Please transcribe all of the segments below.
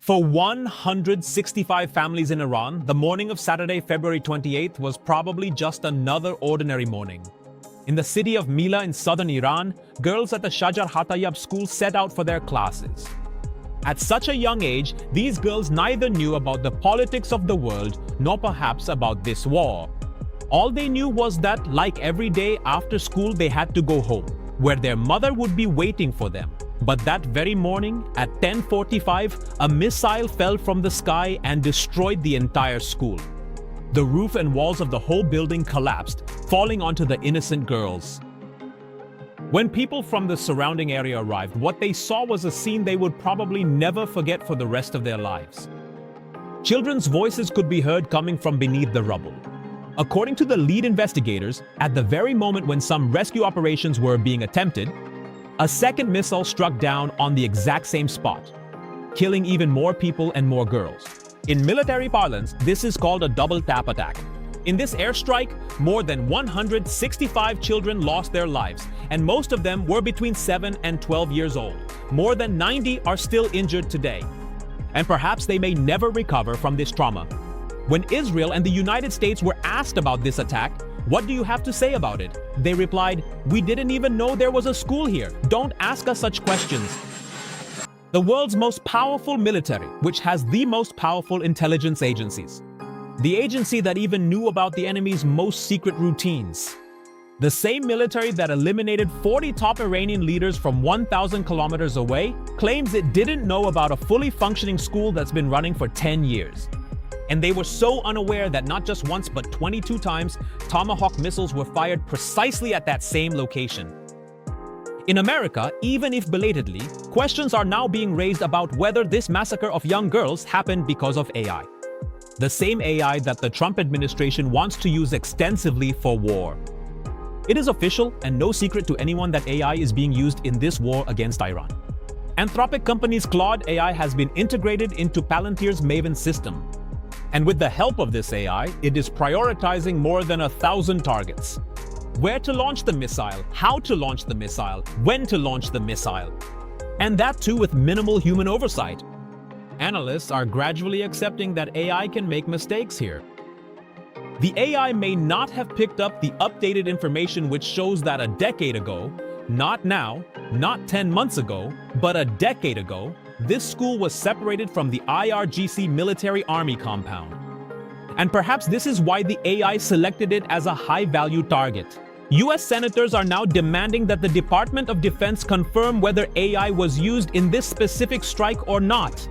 For 165 families in Iran, the morning of Saturday, February 28th was probably just another ordinary morning. In the city of Mila in southern Iran, girls at the Shajar Hatayab school set out for their classes. At such a young age, these girls neither knew about the politics of the world nor perhaps about this war. All they knew was that, like every day after school, they had to go home, where their mother would be waiting for them. But that very morning, at 10:45, a missile fell from the sky and destroyed the entire school. The roof and walls of the whole building collapsed, falling onto the innocent girls. When people from the surrounding area arrived, what they saw was a scene they would probably never forget for the rest of their lives. Children's voices could be heard coming from beneath the rubble. According to the lead investigators, at the very moment when some rescue operations were being attempted, a second missile struck down on the exact same spot, killing even more people and more girls. In military parlance, this is called a double tap attack. In this airstrike, more than 165 children lost their lives, and most of them were between 7 and 12 years old. More than 90 are still injured today, and perhaps they may never recover from this trauma. When Israel and the United States were asked about this attack, "What do you have to say about it?" they replied, "We didn't even know there was a school here. Don't ask us such questions." The world's most powerful military, which has the most powerful intelligence agencies. The agency that even knew about the enemy's most secret routines. The same military that eliminated 40 top Iranian leaders from 1,000 kilometers away claims it didn't know about a fully functioning school that's been running for 10 years. And they were so unaware that not just once but 22 times, Tomahawk missiles were fired precisely at that same location. In America, even if belatedly, questions are now being raised about whether this massacre of young girls happened because of AI. The same AI that the Trump administration wants to use extensively for war. It is official and no secret to anyone that AI is being used in this war against Iran. Anthropic company's Claude AI has been integrated into Palantir's Maven system. And with the help of this AI, it is prioritizing more than 1,000 targets. Where to launch the missile, how to launch the missile, when to launch the missile. And that too with minimal human oversight. Analysts are gradually accepting that AI can make mistakes here. The AI may not have picked up the updated information which shows that a decade ago, not now, not 10 months ago, but a decade ago, this school was separated from the IRGC military army compound. And perhaps this is why the AI selected it as a high-value target. US senators are now demanding that the Department of Defense confirm whether AI was used in this specific strike or not.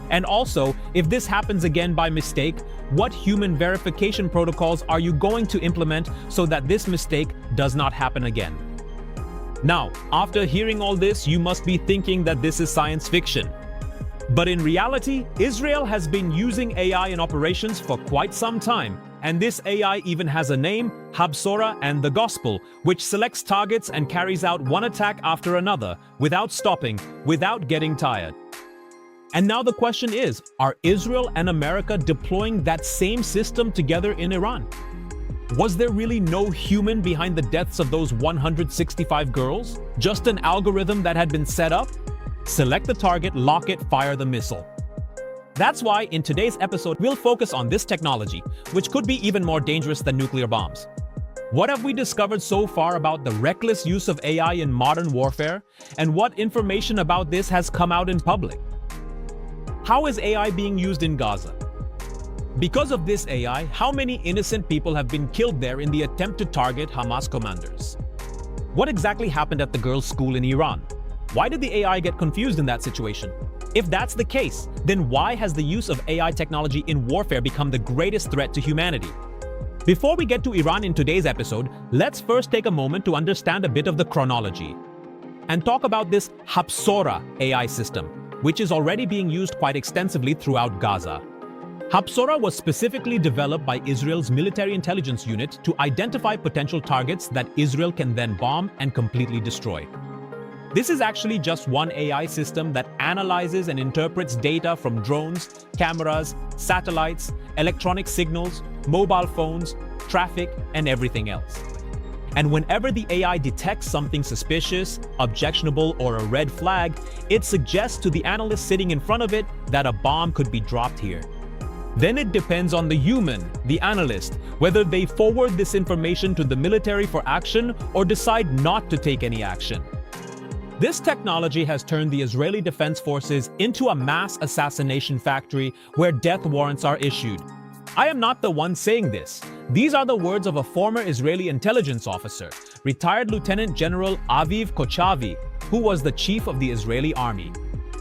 And also, if this happens again by mistake, what human verification protocols are you going to implement so that this mistake does not happen again? Now, after hearing all this, you must be thinking that this is science fiction. But in reality, Israel has been using AI in operations for quite some time, and this AI even has a name, Habsora and the Gospel, which selects targets and carries out one attack after another, without stopping, without getting tired. And now the question is, are Israel and America deploying that same system together in Iran? Was there really no human behind the deaths of those 165 girls? Just an algorithm that had been set up? Select the target, lock it, fire the missile. That's why in today's episode, we'll focus on this technology, which could be even more dangerous than nuclear bombs. What have we discovered so far about the reckless use of AI in modern warfare? And what information about this has come out in public? How is AI being used in Gaza? Because of this AI, how many innocent people have been killed there in the attempt to target Hamas commanders? What exactly happened at the girls' school in Iran? Why did the AI get confused in that situation? If that's the case, then why has the use of AI technology in warfare become the greatest threat to humanity? Before we get to Iran in today's episode, let's first take a moment to understand a bit of the chronology and talk about this Habsora AI system, which is already being used quite extensively throughout Gaza. Habsora was specifically developed by Israel's military intelligence unit to identify potential targets that Israel can then bomb and completely destroy. This is actually just one AI system that analyzes and interprets data from drones, cameras, satellites, electronic signals, mobile phones, traffic, and everything else. And whenever the AI detects something suspicious, objectionable, or a red flag, it suggests to the analyst sitting in front of it that a bomb could be dropped here. Then it depends on the human, the analyst, whether they forward this information to the military for action or decide not to take any action. This technology has turned the Israeli Defense Forces into a mass assassination factory where death warrants are issued. I am not the one saying this. These are the words of a former Israeli intelligence officer, retired Lieutenant General Aviv Kochavi, who was the chief of the Israeli army.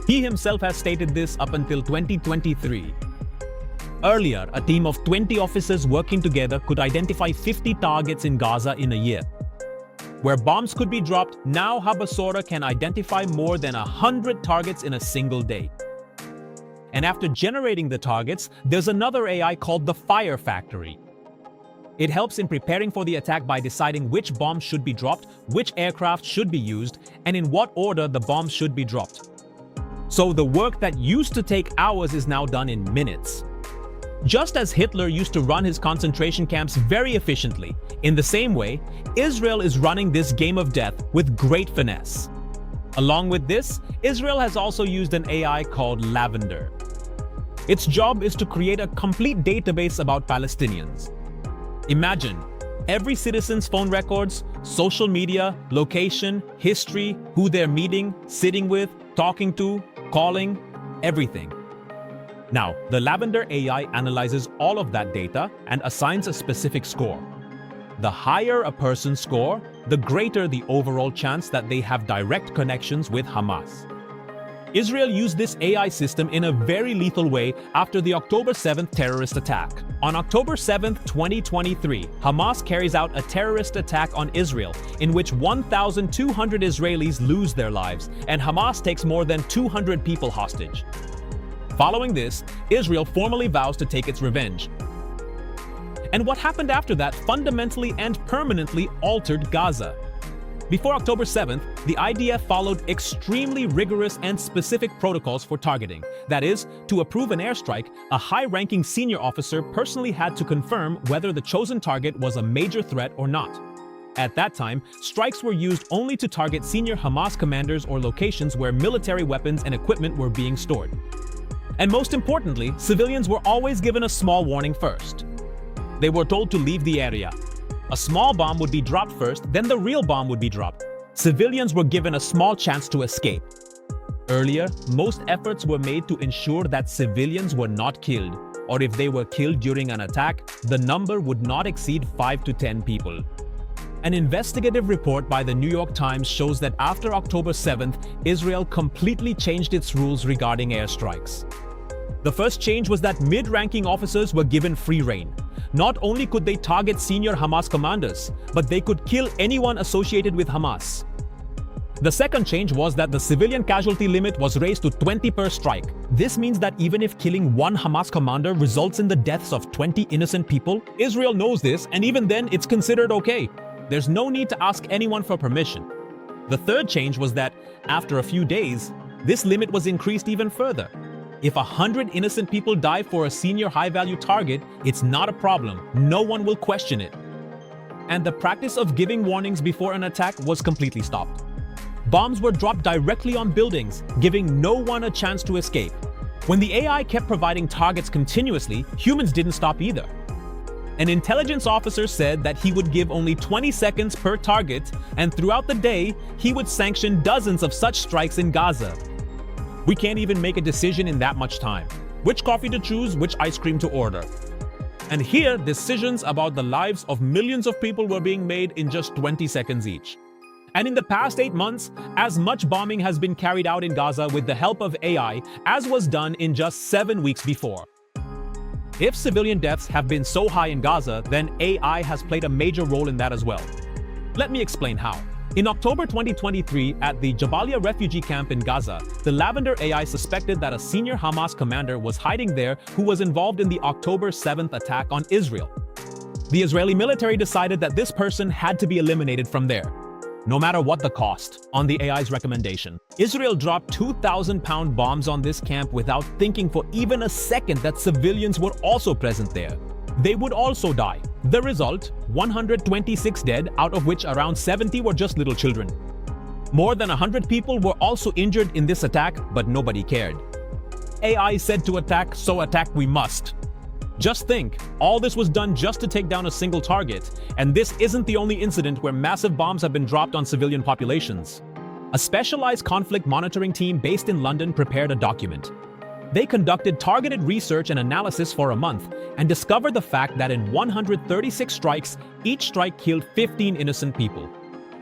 He himself has stated this up until 2023. Earlier, a team of 20 officers working together could identify 50 targets in Gaza in a year. Where bombs could be dropped, now Habsora can identify more than 100 targets in a single day. And after generating the targets, there's another AI called the Fire Factory. It helps in preparing for the attack by deciding which bombs should be dropped, which aircraft should be used, and in what order the bombs should be dropped. So the work that used to take hours is now done in minutes. Just as Hitler used to run his concentration camps very efficiently, in the same way, Israel is running this game of death with great finesse. Along with this, Israel has also used an AI called Lavender. Its job is to create a complete database about Palestinians. Imagine, every citizen's phone records, social media, location, history, who they're meeting, sitting with, talking to, calling, everything. Now, the Lavender AI analyzes all of that data and assigns a specific score. The higher a person's score, the greater the overall chance that they have direct connections with Hamas. Israel used this AI system in a very lethal way after the October 7th terrorist attack. On October 7th, 2023, Hamas carries out a terrorist attack on Israel in which 1,200 Israelis lose their lives and Hamas takes more than 200 people hostage. Following this, Israel formally vows to take its revenge. And what happened after that fundamentally and permanently altered Gaza. Before October 7th, the IDF followed extremely rigorous and specific protocols for targeting. That is, to approve an airstrike, a high-ranking senior officer personally had to confirm whether the chosen target was a major threat or not. At that time, strikes were used only to target senior Hamas commanders or locations where military weapons and equipment were being stored. And most importantly, civilians were always given a small warning first. They were told to leave the area. A small bomb would be dropped first, then the real bomb would be dropped. Civilians were given a small chance to escape. Earlier, most efforts were made to ensure that civilians were not killed, or if they were killed during an attack, the number would not exceed 5 to 10 people. An investigative report by the New York Times shows that after October 7th, Israel completely changed its rules regarding airstrikes. The first change was that mid-ranking officers were given free rein. Not only could they target senior Hamas commanders, but they could kill anyone associated with Hamas. The second change was that the civilian casualty limit was raised to 20 per strike. This means that even if killing one Hamas commander results in the deaths of 20 innocent people, Israel knows this, and even then it's considered okay. There's no need to ask anyone for permission. The third change was that, after a few days, this limit was increased even further. If 100 innocent people die for a senior high-value target, it's not a problem. No one will question it. And the practice of giving warnings before an attack was completely stopped. Bombs were dropped directly on buildings, giving no one a chance to escape. When the AI kept providing targets continuously, humans didn't stop either. An intelligence officer said that he would give only 20 seconds per target, and throughout the day, he would sanction dozens of such strikes in Gaza. We can't even make a decision in that much time. Which coffee to choose, which ice cream to order. And here, decisions about the lives of millions of people were being made in just 20 seconds each. And in the past 8 months, as much bombing has been carried out in Gaza with the help of AI as was done in just 7 weeks before. If civilian deaths have been so high in Gaza, then AI has played a major role in that as well. Let me explain how. In October 2023, at the Jabalia refugee camp in Gaza, the Lavender AI suspected that a senior Hamas commander was hiding there who was involved in the October 7th attack on Israel. The Israeli military decided that this person had to be eliminated from there, no matter what the cost, on the AI's recommendation. Israel dropped 2,000-pound bombs on this camp without thinking for even a second that civilians were also present there. They would also die. The result, 126 dead, out of which around 70 were just little children. More than 100 people were also injured in this attack, but nobody cared. AI said to attack, so attack we must. Just think, all this was done just to take down a single target, and this isn't the only incident where massive bombs have been dropped on civilian populations. A specialized conflict monitoring team based in London prepared a document. They conducted targeted research and analysis for a month and discovered the fact that in 136 strikes, each strike killed 15 innocent people.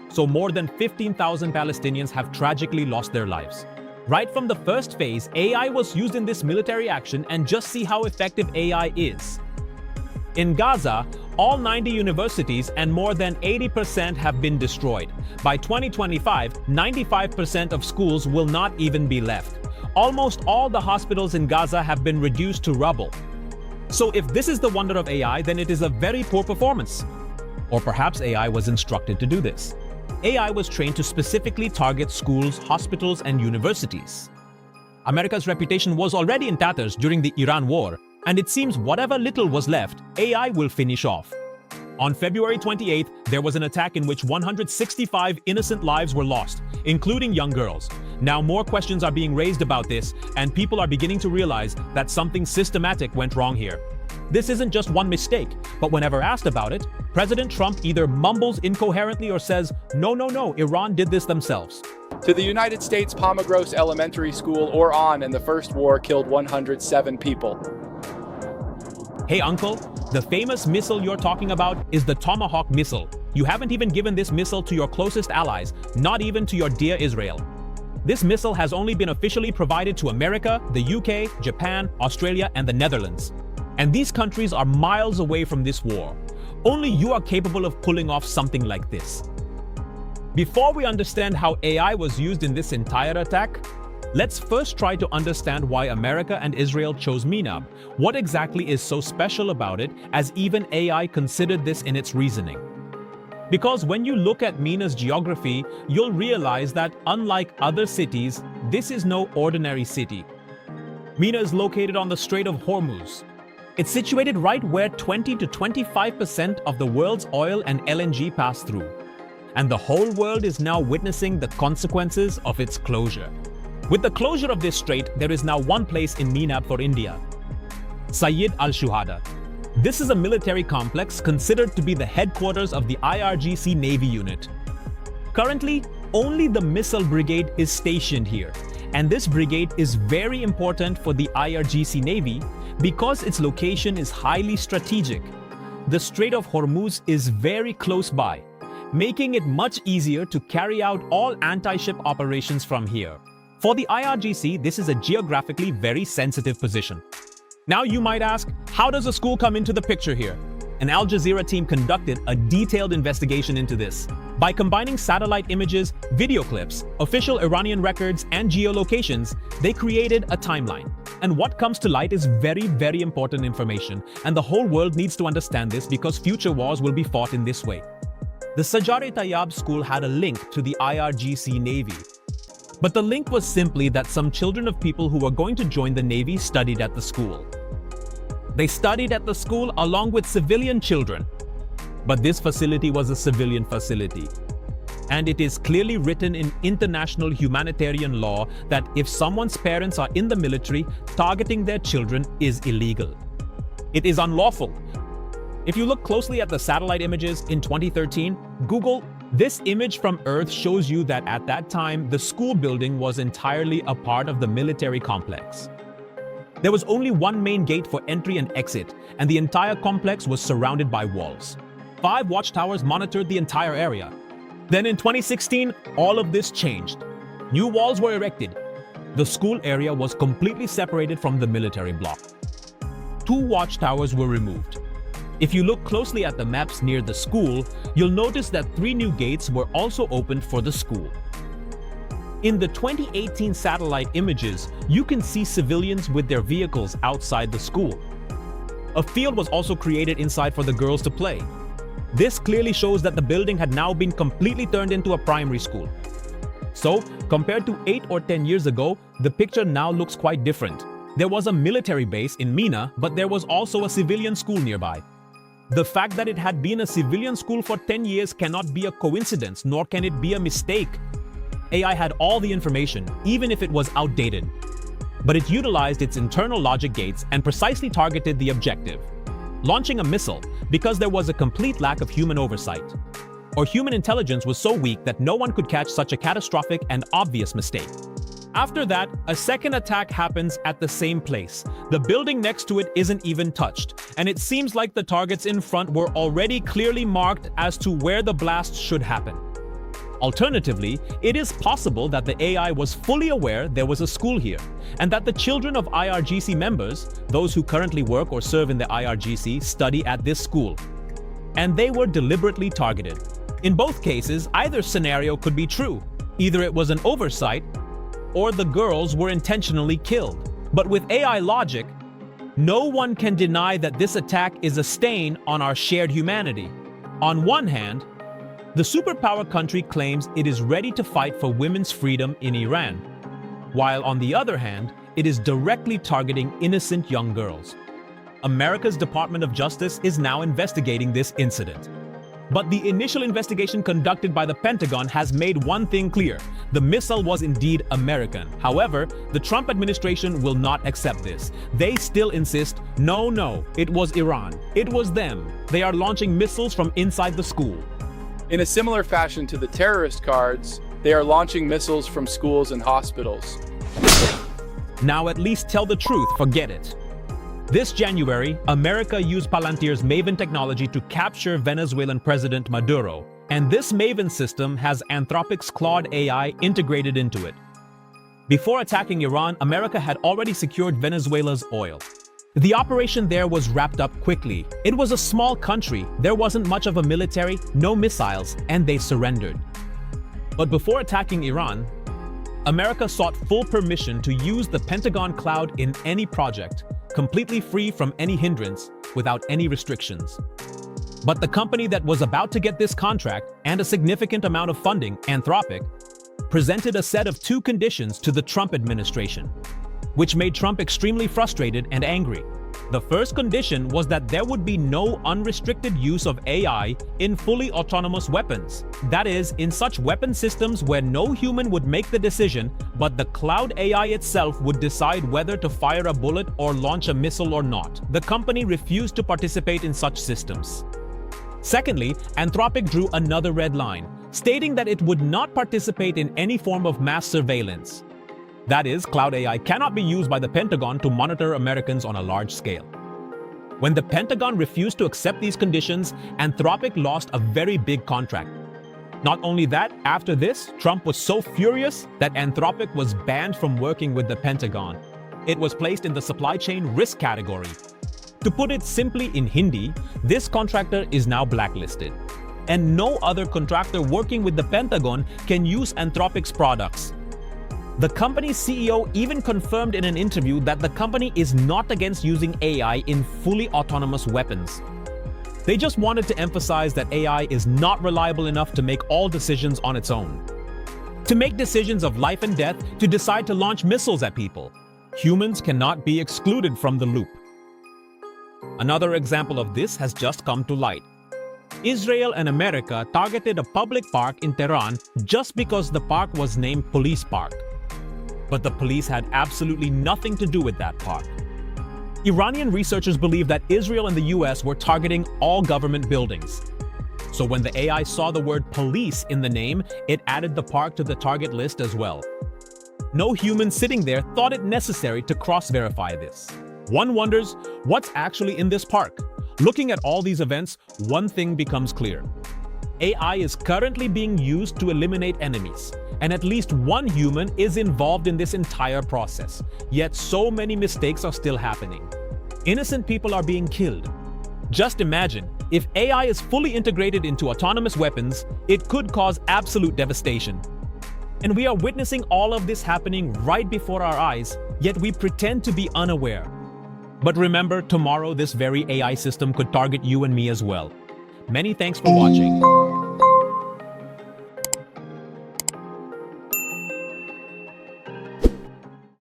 So more than 15,000 Palestinians have tragically lost their lives. Right from the first phase, AI was used in this military action, and just see how effective AI is. In Gaza, all 90 universities and more than 80% have been destroyed. By 2025, 95% of schools will not even be left. Almost all the hospitals in Gaza have been reduced to rubble. So if this is the wonder of AI, then it is a very poor performance. Or perhaps AI was instructed to do this. AI was trained to specifically target schools, hospitals, and universities. America's reputation was already in tatters during the Iran war, and it seems whatever little was left, AI will finish off. On February 28th, there was an attack in which 165 innocent lives were lost, including young girls. Now more questions are being raised about this, and people are beginning to realize that something systematic went wrong here. This isn't just one mistake, but whenever asked about it, President Trump either mumbles incoherently or says, no, Iran did this themselves. To the United States, Palmagros Elementary School or on in the First War killed 107 people. Hey uncle, the famous missile you're talking about is the Tomahawk missile. You haven't even given this missile to your closest allies, not even to your dear Israel. This missile has only been officially provided to America, the UK, Japan, Australia, and the Netherlands. And these countries are miles away from this war. Only you are capable of pulling off something like this. Before we understand how AI was used in this entire attack, let's first try to understand why America and Israel chose Minab. What exactly is so special about it, as even AI considered this in its reasoning? Because when you look at Minab's geography, you'll realize that unlike other cities, this is no ordinary city. Minab is located on the Strait of Hormuz. It's situated right where 20 to 25% of the world's oil and LNG pass through. And the whole world is now witnessing the consequences of its closure. With the closure of this strait, there is now one place in Minab for India: Sayyid al-Shuhada. This is a military complex considered to be the headquarters of the IRGC Navy unit. Currently, only the missile brigade is stationed here, and this brigade is very important for the IRGC Navy because its location is highly strategic. The Strait of Hormuz is very close by, making it much easier to carry out all anti-ship operations from here. For the IRGC, this is a geographically very sensitive position. Now you might ask, how does a school come into the picture here? An Al Jazeera team conducted a detailed investigation into this. By combining satellite images, video clips, official Iranian records, and geolocations, they created a timeline. And what comes to light is very, very important information, and the whole world needs to understand this because future wars will be fought in this way. The Sajar-e-Tayyab school had a link to the IRGC Navy. But the link was simply that some children of people who were going to join the Navy studied at the school. They studied at the school along with civilian children. But this facility was a civilian facility. And it is clearly written in international humanitarian law that if someone's parents are in the military, targeting their children is illegal. It is unlawful. If you look closely at the satellite images in 2013, Google, this image from Earth shows you that at that time, the school building was entirely a part of the military complex. There was only one main gate for entry and exit, and the entire complex was surrounded by walls. 5 watchtowers monitored the entire area. Then in 2016, all of this changed. New walls were erected. The school area was completely separated from the military block. 2 watchtowers were removed. If you look closely at the maps near the school, you'll notice that 3 new gates were also opened for the school. In the 2018 satellite images, you can see civilians with their vehicles outside the school. A field was also created inside for the girls to play. This clearly shows that the building had now been completely turned into a primary school. So, compared to 8 or 10 years ago, the picture now looks quite different. There was a military base in Mina, but there was also a civilian school nearby. The fact that it had been a civilian school for 10 years cannot be a coincidence, nor can it be a mistake. AI had all the information, even if it was outdated. But it utilized its internal logic gates and precisely targeted the objective, launching a missile because there was a complete lack of human oversight. Or human intelligence was so weak that no one could catch such a catastrophic and obvious mistake. After that, a second attack happens at the same place. The building next to it isn't even touched, and it seems like the targets in front were already clearly marked as to where the blast should happen. Alternatively, it is possible that the AI was fully aware there was a school here, and that the children of IRGC members, those who currently work or serve in the IRGC, study at this school. And they were deliberately targeted. In both cases, either scenario could be true. Either it was an oversight, or the girls were intentionally killed. But with AI logic, no one can deny that this attack is a stain on our shared humanity. On one hand, the superpower country claims it is ready to fight for women's freedom in Iran, while on the other hand, it is directly targeting innocent young girls. America's Department of Justice is now investigating this incident. But the initial investigation conducted by the Pentagon has made one thing clear: the missile was indeed American. However, the Trump administration will not accept this. They still insist, no, it was Iran. It was them. They are launching missiles from inside the school. In a similar fashion to the terrorist cards, they are launching missiles from schools and hospitals. Now at least tell the truth, forget it. This January, America used Palantir's Maven technology to capture Venezuelan President Maduro, and this Maven system has Anthropic's Claude AI integrated into it. Before attacking Iran, America had already secured Venezuela's oil. The operation there was wrapped up quickly. It was a small country, there wasn't much of a military, no missiles, and they surrendered. But before attacking Iran, America sought full permission to use the Pentagon cloud in any project, completely free from any hindrance, without any restrictions. But the company that was about to get this contract and a significant amount of funding, Anthropic, presented a set of two conditions to the Trump administration, which made Trump extremely frustrated and angry. The first condition was that there would be no unrestricted use of AI in fully autonomous weapons. That is, in such weapon systems where no human would make the decision, but the cloud AI itself would decide whether to fire a bullet or launch a missile or not. The company refused to participate in such systems. Secondly, Anthropic drew another red line, stating that it would not participate in any form of mass surveillance. That is, cloud AI cannot be used by the Pentagon to monitor Americans on a large scale. When the Pentagon refused to accept these conditions, Anthropic lost a very big contract. Not only that, after this, Trump was so furious that Anthropic was banned from working with the Pentagon. It was placed in the supply chain risk category. To put it simply in Hindi, this contractor is now blacklisted. And no other contractor working with the Pentagon can use Anthropic's products. The company's CEO even confirmed in an interview that the company is not against using AI in fully autonomous weapons. They just wanted to emphasize that AI is not reliable enough to make all decisions on its own. To make decisions of life and death, to decide to launch missiles at people. Humans cannot be excluded from the loop. Another example of this has just come to light. Israel and America targeted a public park in Tehran just because the park was named Police Park. But the police had absolutely nothing to do with that park. Iranian researchers believe that Israel and the US were targeting all government buildings. So when the AI saw the word police in the name, it added the park to the target list as well. No human sitting there thought it necessary to cross-verify this. One wonders, what's actually in this park? Looking at all these events, one thing becomes clear. AI is currently being used to eliminate enemies, and at least one human is involved in this entire process. Yet so many mistakes are still happening. Innocent people are being killed. Just imagine, if AI is fully integrated into autonomous weapons, it could cause absolute devastation. And we are witnessing all of this happening right before our eyes, yet we pretend to be unaware. But remember, tomorrow this very AI system could target you and me as well. Many thanks for watching.